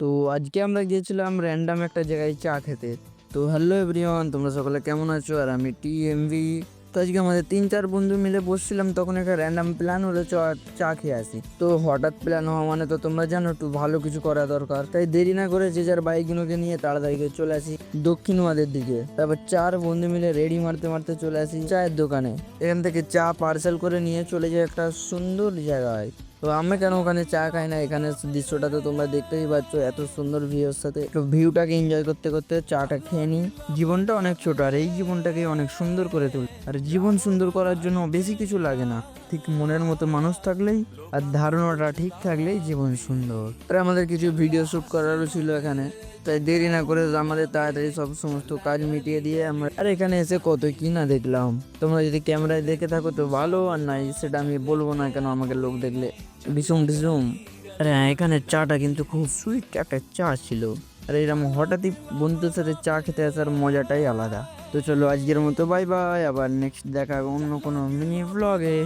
তো আজকে আমরা গিয়েছিলাম র্যান্ডাম একটা জায়গায় চা খেতে। তো হ্যালো এভরিওয়ান, তোমরা সকলে কেমন আছো? আর আমি টিএমভি। তো আজকে আমাদের 3-4 বন্ধু মিলে বসছিলাম, তখন একটা র্যান্ডাম প্ল্যান হলো চা খেয়ে আসি। তো হঠাৎ প্ল্যান হওয়া মানে তো তোমরা জানো একটু ভালো কিছু করা দরকার, তাই দেরি না করে যে যার বাইকগুলোকে নিয়ে তাড়াতাড়ি করে চলে আসি দক্ষিণওয়াদের দিকে। তারপর 4 বন্ধু মিলে রেডি মারতে মারতে চলে আসি চায়ের দোকানে। এখান থেকে চা পার্সেল করে নিয়ে চলে যাই একটা সুন্দর জায়গায়। তো আমরা কেন ওখানে চা খাই না, এখানে দৃশ্যটা তো তোমরা দেখতেই পাচ্ছ, এত সুন্দর ভিউর সাথে একটু ভিউটাকে এনজয় করতে করতে চাটা খেয়ে নিই। জীবনটা অনেক ছোট, আর এই জীবনটাকে অনেক সুন্দর করে তুলি। আর জীবন সুন্দর করার জন্য বেশি কিছু লাগে না, ঠিক মনের মতো মানুষ থাকলেই আর ধারণাটা ঠিক থাকলেই জীবন সুন্দর। আর আমাদের কিছু ভিডিও শ্যুট করারও ছিল এখানে, তাই দেরি না করে আমাদের তাড়াতাড়ি সমস্ত কাজ মিটিয়ে দিয়ে আমরা আর এখানে এসে কত কি না দেখলাম। তোমরা যদি ক্যামেরায় দেখে থাকো তো ভালো, আর নাই সেটা আমি বলবো না, কেন আমাকে লোক দেখলে ডিসুম ডিসুম। আরে হ্যাঁ, এখানে চাটা কিন্তু খুব সুইট একটা চা ছিল। আর এরকম হঠাৎই বন্ধুদের সাথে চা খেতে আসার মজাটাই আলাদা। তো চলো আজকের মতো বাই বাই, আবার নেক্সট দেখা হবে অন্য কোনো মিনি ভ্লগে।